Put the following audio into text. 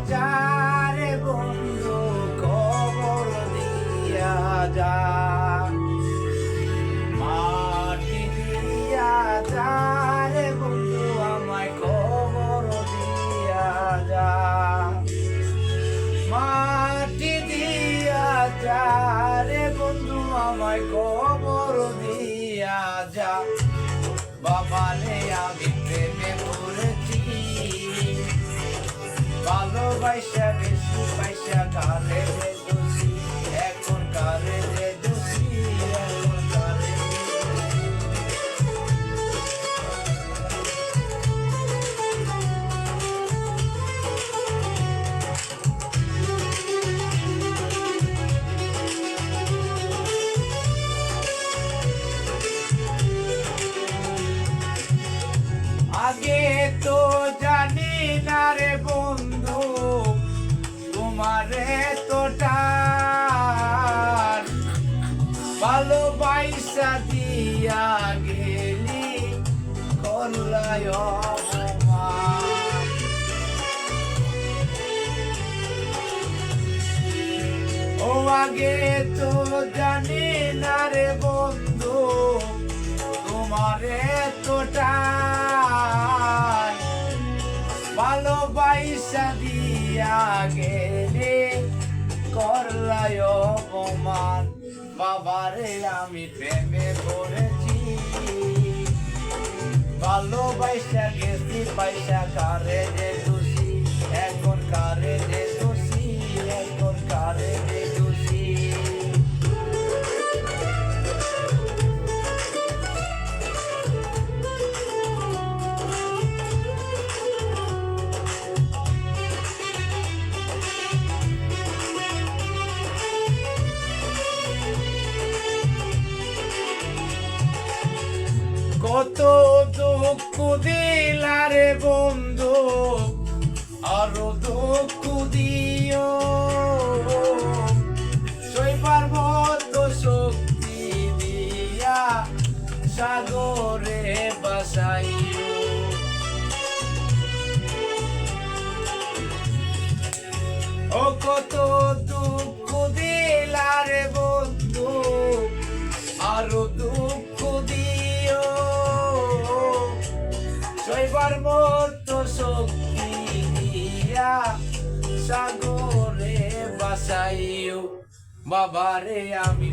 যা রে বন্ধু খবর দিয়া যা মাটি দিয়া যা রে বন্ধু আমায় খবর দিয়া যা মাটি দিয়া যা রে বন্ধু আমায় খবর দিয়া যা বাবারে আমি প্রেমে পড়েছি ভালোবাসা বেশি পয়সা কারে রে দোষী এখন কারে রে দোষী এখন কারে আগে তো জানি না রে বন্ধু তোমারে তো টান ভালোবাসা দিয়া গেলি করলায় অপমান ও আগে তো জানি না রে বন্ধু তোমারে তো টান ভালোবাসা দিয়া গেলে করলায় অপমান বাবারে আমি প্রেমে পড়েছি ভালোবাসা গেছি পয়সা কারে রে দোষী এখন কারে রে দোষী এখন কারে রে দোষী কত দুঃখ দিলা রে বন্ধু আরো দুঃখ দিও সইবার মতো শক্তি দিয়া সাগরে বাসাইও ও কত দুঃখ দিলা রে বন্ধু আরো দুঃখ দিও সইবার মতো শক্তি দিয়া সাগরে বাসাইও বাবারে আমি